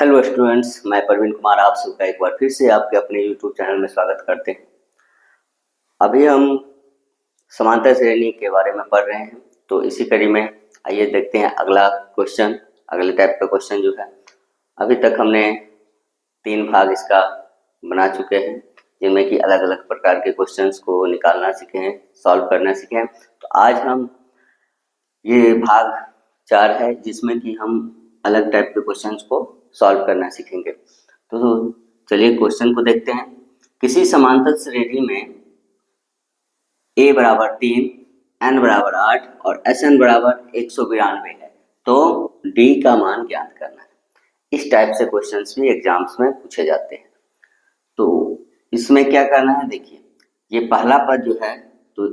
Hello students, मैं प्रवीण कुमार आप सबका एक बार फिर से आपके अपने यूट्यूब चैनल में स्वागत करते हैं। अभी हम समांतर श्रेणी के बारे में पढ़ रहे हैं, तो इसी कड़ी में आइए देखते हैं अगला क्वेश्चन, अगले टाइप का क्वेश्चन जो है। अभी तक हमने 3 भाग इसका बना चुके हैं, जिनमें कि अलग अलग प्रकार के क्वेश्चंस को निकालना सीखे हैं, सॉल्व करना सीखे हैं। तो आज हम ये भाग 4 है, जिसमें कि हम अलग टाइप के क्वेश्चंस को सॉल्व करना सीखेंगे। तो चलिए क्वेश्चन को देखते हैं। किसी समांतर श्रेणी में a बराबर 3, n बराबर 8 और Sn बराबर 192 है, तो d का मान ज्ञात करना है। इस टाइप से क्वेश्चंस भी एग्जाम्स में पूछे जाते हैं। तो इसमें क्या करना है, देखिए ये पहला पद जो है, तो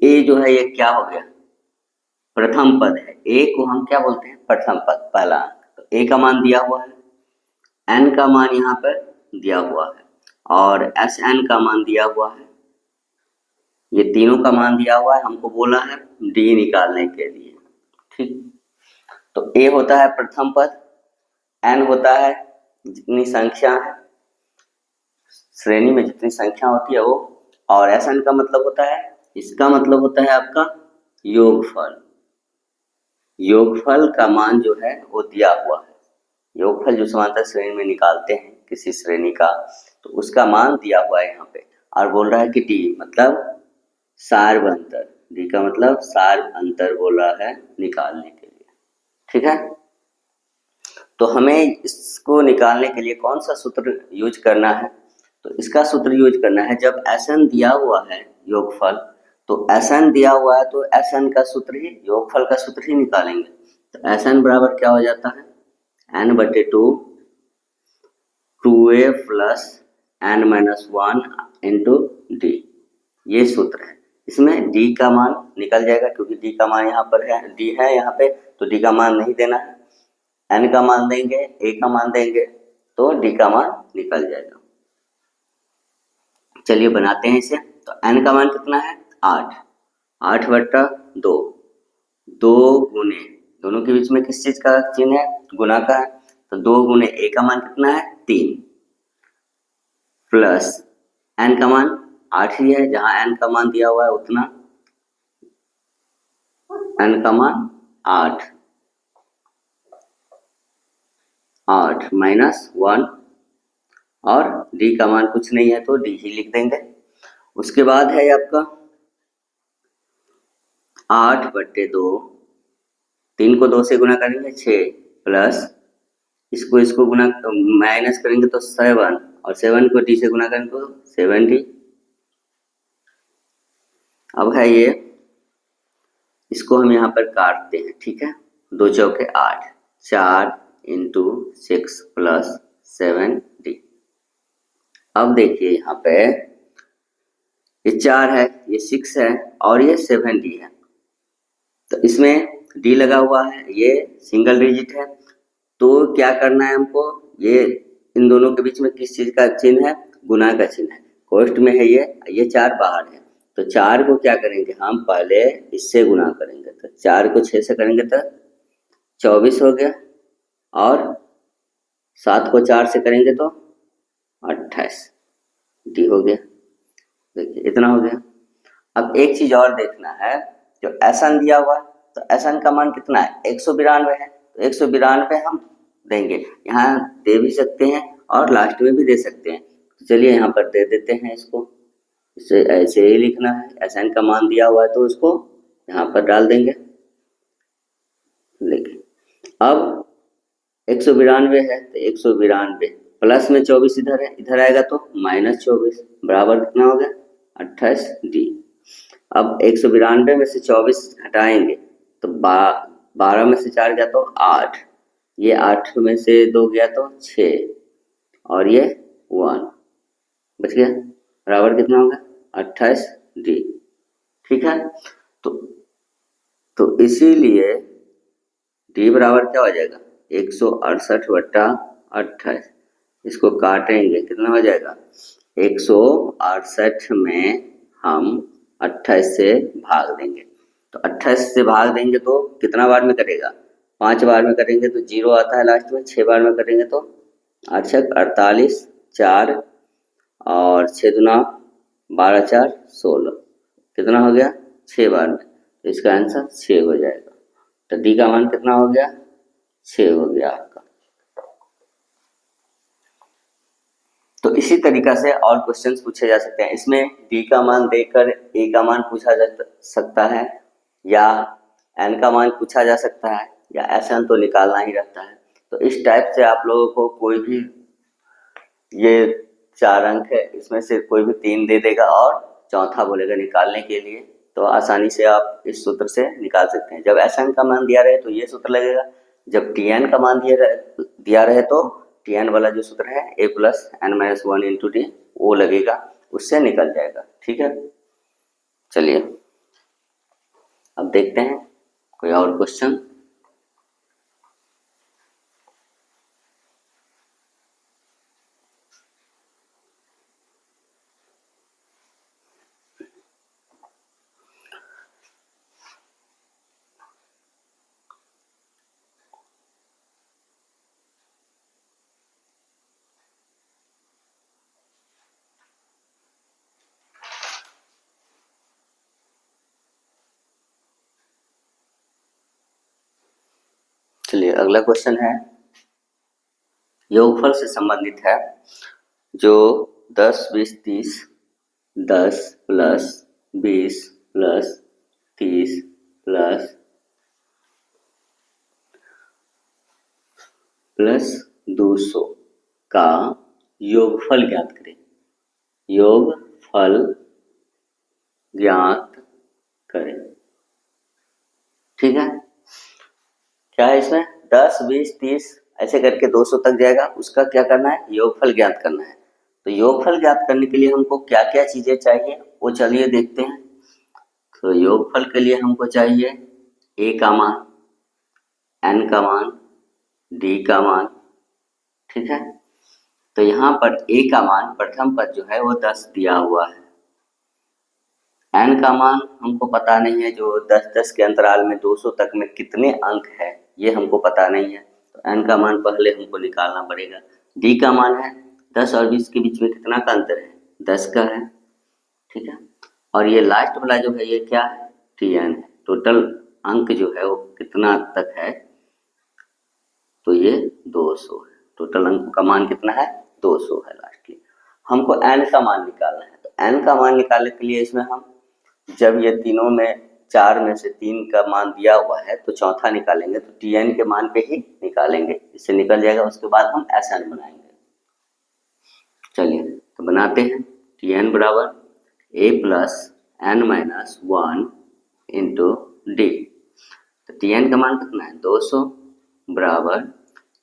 a जो है ये क्या हो गया, प्रथम पद है। a को हम क्या बोलते हैं, प्रथम पद, पहला अंक। तो a का मान दिया हुआ है, n का मान यहाँ पर दिया हुआ है और Sn का मान दिया हुआ है। ये तीनों का मान दिया हुआ है, हमको बोला है d निकालने के लिए। ठीक, तो a होता है प्रथम पद, n होता है जितनी संख्या है, श्रेणी में जितनी संख्या होती है वो, और Sn का मतलब होता है, इसका मतलब होता है आपका योगफल। योगफल का मान जो है वो दिया हुआ है। योगफल जो समांतर श्रेणी में निकालते हैं किसी श्रेणी का, तो उसका मान दिया हुआ है यहाँ पे, और बोल रहा है कि डी मतलब सार्व अंतर, डी का मतलब सार्व अंतर बोल रहा है निकालने के लिए। ठीक है, तो हमें इसको निकालने के लिए कौन सा सूत्र यूज करना है, तो इसका सूत्र यूज करना है, जब Sn दिया हुआ है योगफल, तो Sn दिया हुआ है तो Sn का सूत्र ही, योगफल का सूत्र ही निकालेंगे। तो Sn बराबर क्या हो जाता है, n/2 2a plus n-1 into D, ये सूत्र है। इसमें d का मान निकल जाएगा, क्योंकि d का मान यहाँ पर है, d है यहाँ पे, तो d का मान नहीं देना है, n का मान देंगे, a का मान देंगे, तो d का मान निकल जाएगा। चलिए बनाते हैं इसे। तो n का मान कितना है, 8, 8/2, 2 गुने, दोनों के बीच में किस चीज का चिन्ह है, गुना का है, तो 2 गुने a का मान कितना है 3, प्लस n का मान 8 ही है, जहां n का मान दिया हुआ है उतना, n का मान 8, 8 -1, और d का मान कुछ नहीं है तो d ही लिख देंगे। उसके बाद है आपका 8/2, 3 को 2 से गुना करेंगे 6, प्लस इसको गुना माइनस करेंगे तो 7, और 7 को d से गुना करेंगे तो 7d। अब है ये, इसको हम यहाँ पर काटते हैं। ठीक है, 2 चौके 8, 4 इंटू 6 प्लस 7d। अब देखिए यहाँ पे ये 4 है, ये 6 है और ये 7d है, तो इसमें d लगा हुआ है, ये सिंगल डिजिट है, तो क्या करना है हमको, ये इन दोनों के बीच में किस चीज का चिन्ह है, गुना का चिन्ह है, कोष्ठ में है ये 4 बाहर है, तो 4 को क्या करेंगे हम, पहले इससे गुना करेंगे, तो 4 को 6 से करेंगे तो 24 हो गया, और 7 को 4 से करेंगे तो 28 डी हो गया। देखिए इतना हो गया। अब एक चीज और देखना है, जो Sn दिया हुआ है, तो Sn का मान कितना है, 192 है, तो 192 हम देंगे, यहाँ दे भी सकते हैं और लास्ट में भी दे सकते हैं, तो चलिए यहाँ पर दे देते हैं इसको, इसे ऐसे ही लिखना है, Sn का मान दिया हुआ है तो उसको यहाँ पर डाल देंगे। देखिए अब 192 है, तो 192 प्लस में 24 इधर है, इधर आएगा तो -24, बराबर कितना हो गया 28d। अब 192 में से 24 हटाएंगे तो 12 में से 4 गया तो 8, ये 8 में से 2 गया तो 6, और ये 1 बच गया, बराबर कितना होगा 28d। ठीक है, तो इसीलिए d बराबर क्या हो जाएगा 168/28, इसको काटेंगे कितना हो जाएगा, 168 में हम 28 से भाग देंगे, तो 28 से भाग देंगे तो कितना बार में कटेगा, 5 बार में करेंगे तो 0 आता है लास्ट में, 6 बार में करेंगे तो 8 छक 48, 4 और 6 दूना 12, 4 16, कितना हो गया 6 बार में, तो इसका आंसर 6 हो जाएगा। तो डी का मान कितना हो गया 6 हो गया आपका। तो इसी तरीका से और क्वेश्चंस पूछे जा सकते हैं। इसमें डी का मान देकर ए का मान पूछा जा सकता है, या एन का मान पूछा जा सकता है, या एन तो निकालना ही रहता है। तो इस टाइप से आप लोगों को कोई भी, ये 4 अंक है, इसमें से कोई भी 3 दे देगा और चौथा बोलेगा निकालने के लिए, तो आसानी से आप इस सूत्र से निकाल सकते हैं। जब एन का मान दिया रहे तो ये सूत्र लगेगा, जब टी एन का मान दिया रहे तो टी एन वाला जो सूत्र है A plus N minus 1 into T, वो लगेगा, उससे निकल जाएगा। ठीक है, चलिए अब देखते हैं कोई और क्वेश्चन। चलिए अगला क्वेश्चन है, योगफल से संबंधित है, जो 10 20 30, 10 प्लस 20 प्लस 30 प्लस 200 का योगफल ज्ञात करें। योगफल ज्ञात करें। ठीक है, क्या है इसमें 10 20 30 ऐसे करके 200 तक जाएगा, उसका क्या करना है योगफल ज्ञात करना है। तो योगफल ज्ञात करने के लिए हमको क्या क्या चीजें चाहिए वो चलिए देखते हैं। तो योगफल के लिए हमको चाहिए ए का मान, एन का मान, डी का मान। ठीक है, तो यहाँ पर ए का मान प्रथम पद जो है वो 10 दिया हुआ है। एन का मान हमको पता नहीं है, जो 10-10 के अंतराल में 200 तक में कितने अंक है ये हमको पता नहीं है, तो एन का मान पहले हमको निकालना पड़ेगा। डी का मान है 10 और 20 के बीच में कितना का अंतर है 10 का है। ठीक है, और ये लास्ट वाला जो है ये क्या है टी एन है। टोटल अंक जो है वो कितना तक है, तो ये 200 है। टोटल अंक का मान कितना है 200 है लास्ट में। हमको एन का मान निकालना है, तो एन का मान निकालने के लिए इसमें हम जब ये तीनों में 4 में से 3 का मान दिया हुआ है तो चौथा निकालेंगे, तो टी एन के मान पे ही निकालेंगे, इससे निकल जाएगा। उसके बाद हम एस एन बनाएंगे। चलिए तो बनाते हैं। टी एन बराबर A plus N minus 1 into D. तो टी एन का मान कितना है 200 बराबर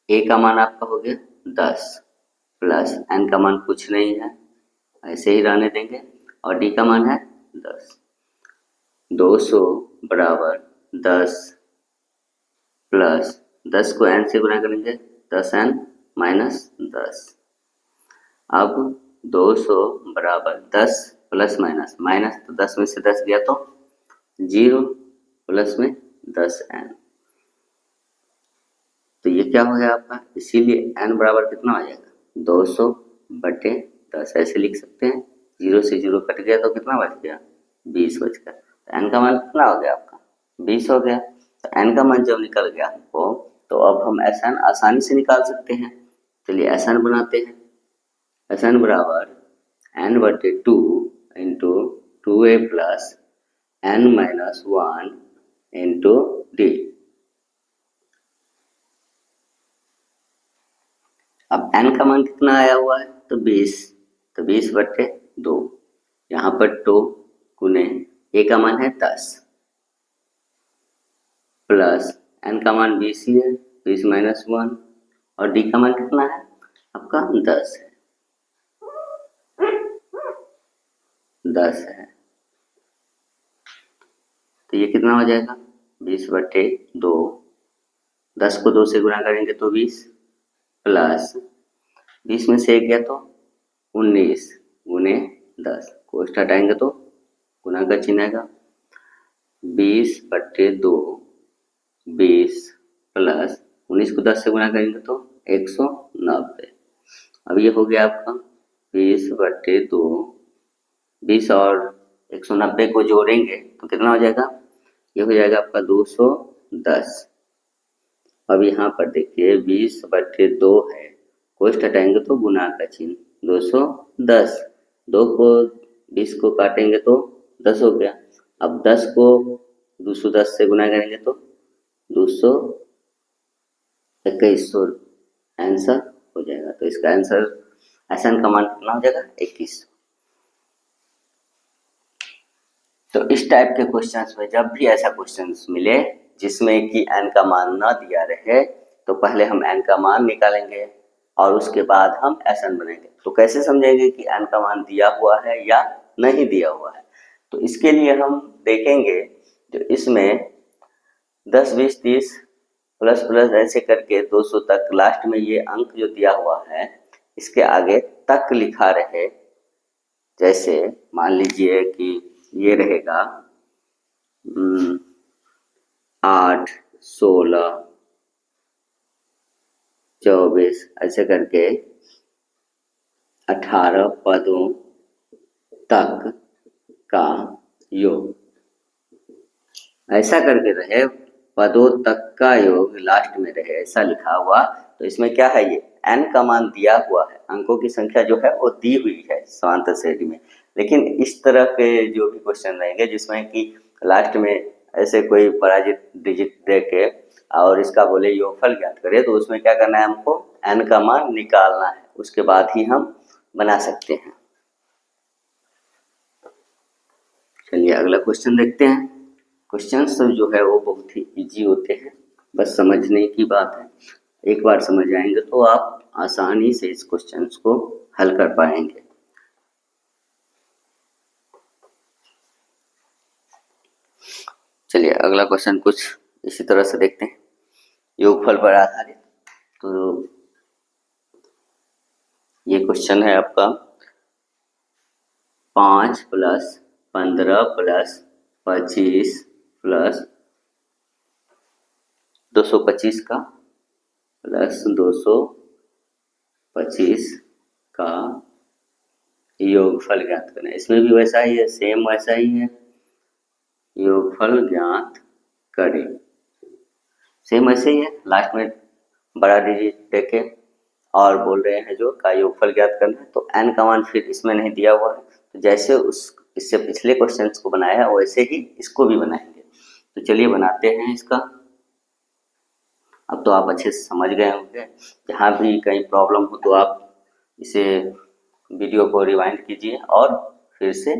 ए का मान आपका हो गया 10 प्लस एन का मान कुछ नहीं है, ऐसे ही रहने देंगे, और डी का मान है 10। 200 बराबर 10 प्लस 10 को एन से गुणा करेंगे 10 एन माइनस 10। अब 200 बराबर 10 प्लस माइनस, माइनस तो 10 में से 10 गया तो 0, प्लस में 10 एन, तो ये क्या हो गया आपका, इसीलिए एन बराबर कितना हो जाएगा 200 बटे 10, ऐसे लिख सकते हैं। 0 से 0 कट गया तो कितना बच गया 20 बच गया। तो एन का मान कितना हो गया आपका 20 हो गया। तो एन का मान जब निकल गया हमको, तो अब हम एस एन आसानी से निकाल सकते हैं। चलिए एस एन बनाते हैं। एस एन बराबर एन बटे 2 into 2a plus N minus 1 into D. अब एन का मान कितना आया हुआ है तो 20, तो 20 बटे 2, यहाँ पर 2 गुने ए का मान है 10 प्लस एन का मान 20 ही है, 20 माइनस 1, और डी का मान कितना है आपका 10 है, 10 है। तो ये कितना हो जाएगा 20 बटे 2, 10 को 2 से गुणा करेंगे तो 20 प्लस 20 में से 1 गया तो 19 गुने 10 को हटाएंगे तो गुना का चिन्ह आएगा। 20 बटे 2 20 प्लस 19 को 10 से गुणा करेंगे तो 190। अब ये हो गया आपका 20/2, 20 और 190 को जोड़ेंगे तो कितना हो जाएगा, ये हो जाएगा आपका 210। अब यहाँ पर देखिए 20/2 है, कोष्ठ हटाएंगे तो गुना का चिन्ह, 210, 2 को 20 को काटेंगे तो 10 हो गया। अब 10 को 210 से गुना करेंगे तो 221 आंसर हो जाएगा। तो इसका आंसर आसान का मान कितना हो जाएगा, 21। तो इस टाइप के क्वेश्चंस में जब भी ऐसा क्वेश्चंस मिले जिसमें कि n का मान ना दिया रहे तो पहले हम n का मान निकालेंगे और उसके बाद हम SN बनाएंगे। तो कैसे समझेंगे कि n का मान दिया हुआ है या नहीं दिया हुआ है, तो इसके लिए हम देखेंगे जो इसमें 10, 20, 30 प्लस प्लस ऐसे करके 200 तक लास्ट में ये अंक जो दिया हुआ है इसके आगे तक लिखा रहे। जैसे मान लीजिए कि ये रहेगा 8, 16, 24 ऐसे करके 18 पदों तक का योग, ऐसा करके रहे, पदों तक का योग लास्ट में रहे, ऐसा लिखा हुआ। तो इसमें क्या है, ये n का मान दिया हुआ है, अंकों की संख्या जो है वो दी हुई है समांतर श्रेणी में। लेकिन इस तरह के जो भी क्वेश्चन रहेंगे जिसमें कि लास्ट में ऐसे कोई पराजित डिजिट दे के और इसका बोले योगफल ज्ञात करे, तो उसमें क्या करना है, हमको n का मान निकालना है, उसके बाद ही हम बना सकते हैं। चलिए अगला क्वेश्चन देखते हैं। क्वेश्चंस तो जो है वो बहुत ही इजी होते हैं, बस समझने की बात है। एक बार समझ आएंगे तो आप आसानी से इस क्वेश्चंस को हल कर पाएंगे। चलिए अगला क्वेश्चन कुछ इसी तरह से देखते हैं, योगफल पर आधारित। तो ये क्वेश्चन है आपका 5 + 15 + 25 + 225 का प्लस 225 का योगफल ज्ञात करना है। इसमें भी वैसा ही है, सेम वैसा ही है, योगफल ज्ञात करें, सेम ऐसे ही है, लास्ट में बड़ा डिजिट देके और बोल रहे हैं जो का योगफल ज्ञात करना है। तो n का मान फिर इसमें नहीं दिया हुआ है, तो जैसे इससे पिछले क्वेश्चंस को बनाया है वैसे ही इसको भी बनाएंगे। तो चलिए बनाते हैं इसका। अब तो आप अच्छे से समझ गए होंगे, जहाँ भी कहीं प्रॉब्लम हो तो आप इसे वीडियो को रिवाइंड कीजिए और फिर से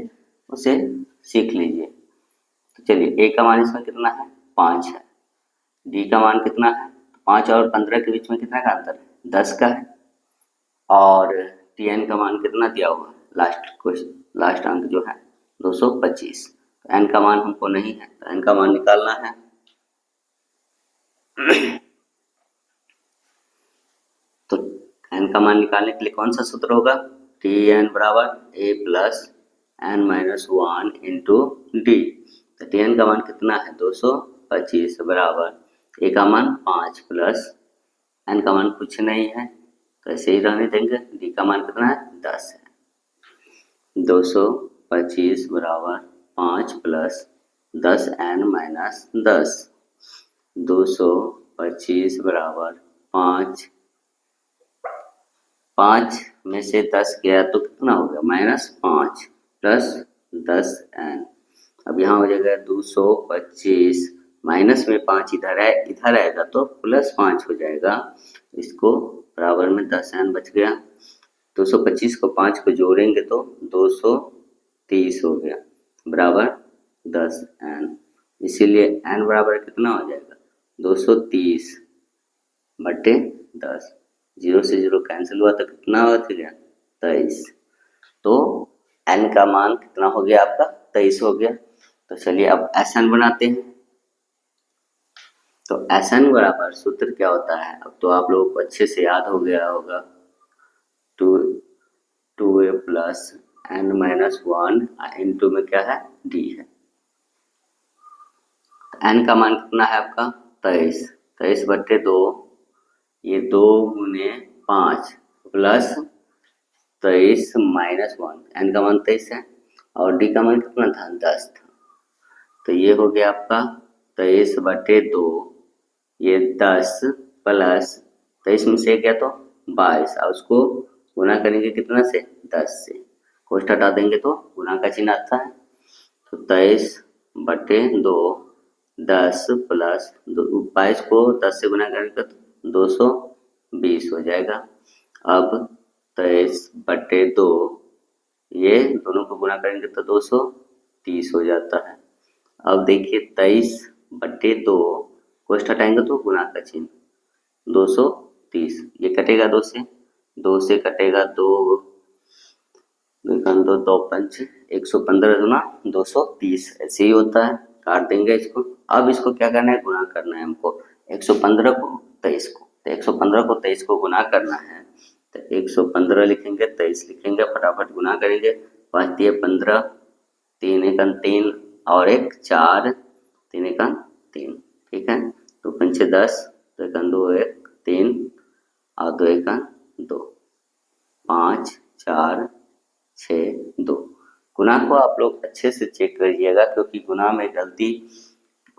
उसे सीख लीजिए। तो चलिए a का मान इसमें कितना है, 5 है, d का मान कितना है, 5 और 15 के बीच में कितना का अंतर है, 10 का है, और tn का मान कितना दिया हुआ है, लास्ट अंक जो है 225। तो n का मान हमको नहीं है, तो n का मान निकालना है। तो n का मान निकालने के लिए कौन सा सूत्र होगा, tn बराबर a + n - 1 × d। तो tn का मान कितना है, 225 बराबर a का मान 5 + n का मान कुछ नहीं है तो ऐसे ही रहने देंगे, d का मान कितना है, 10 है। 225 बराबर 5 + 10n - 10, 225 बराबर 5 में से 10 गया तो कितना हो गया, -5 + 10n। अब यहाँ हो जाएगा 225, माइनस में 5 इधर है, इधर आएगा तो +5 हो जाएगा, इसको बराबर में 10n बच गया। 225 को 5 को जोड़ेंगे तो 230 हो गया बराबर 10n। इसीलिए n बराबर कितना हो जाएगा, 230/10। 0 से 0 कैंसिल हुआ तो कितना हो गया, 23। तो n का मान कितना हो गया आपका, 23 हो गया। तो चलिए अब SN बनाते हैं। तो SN बराबर सूत्र क्या होता है, अब तो आप लोगों को अच्छे से याद हो गया होगा, 2a + n - 1 × में क्या है, d है। n का मान कितना है आपका, 23/2, ये 2 × 5 + 23 माइनस 1, n का मान 23 है और d का मान कितना था 10 था। तो ये हो गया आपका 23/2, ये 10 प्लस 23 में से गया तो 22 और उसको गुना करेंगे कितना से 10 से, कोष्ठ हटा देंगे तो गुना का चिन्ह आता है। तो 23/2 10 प्लस 22 को 10 से गुना करेंगे तो 220 हो जाएगा। अब 23/2 ये दोनों को गुना करेंगे तो 230 हो जाता है। अब देखिए 23/2 कोष्ठ हटाएंगे तो गुना का चिन्ह 230, ये कटेगा 2 से कटेगा 2, 2 पंच 115 गुना 230, ऐसे ही होता है, काट देंगे इसको। अब इसको क्या करना है, गुना करना है हमको 115 को 23 को, तो 115 को 23 को गुना करना है, तो 115 लिखेंगे 23 लिखेंगे, फटाफट गुना करेंगे। 5 दिए 15, 3 एकन 3 और 1 4, 3 एकन 3, ठीक है। 2 पंचे 10, 2 एकन 2 1 3 और 2 एकन 2, 5 4 6 2। गुना को आप लोग अच्छे से चेक करिएगा क्योंकि गुना में गलती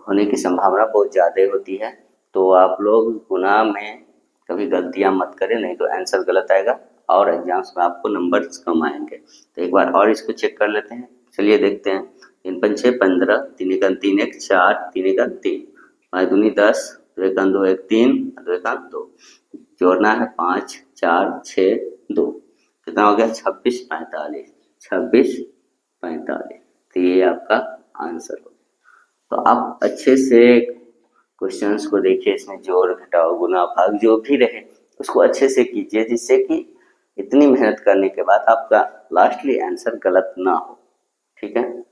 होने की संभावना बहुत ज़्यादा होती है, तो आप लोग गुना में कभी गलतियां मत करें, नहीं तो आंसर गलत आएगा और एग्जाम्स में आपको नंबर्स कम आएंगे। तो एक बार और इसको चेक कर लेते हैं, चलिए देखते हैं। 3 पंचे 15, 3 एकन 3 1 4, 3 एकन 3, 5 दूनी 10, 2 एकन 2 1 3, 2 एकन 2, जोड़ना है 5 4 6 2, कितना हो गया 26 45, 26 45, तो ये आपका आंसर हो। तो आप अच्छे से क्वेश्चंस को देखिए, इसमें जोड़ घटाव गुना भाग जो भी रहे उसको अच्छे से कीजिए, जिससे कि इतनी मेहनत करने के बाद आपका लास्टली आंसर गलत ना हो, ठीक है।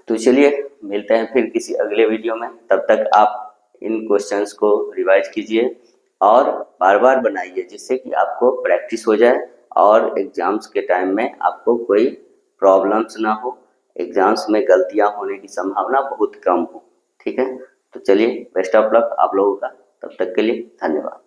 तो चलिए मिलते हैं फिर किसी अगले वीडियो में, तब तक आप इन क्वेश्चंस को रिवाइज कीजिए और बार बार बनाइए, जिससे कि आपको प्रैक्टिस हो जाए और एग्जाम्स के टाइम में आपको कोई प्रॉब्लम्स ना हो, एग्जाम्स में गलतियां होने की संभावना बहुत कम हो, ठीक है। तो चलिए बेस्ट ऑफ लक आप लोगों का, तब तक के लिए धन्यवाद।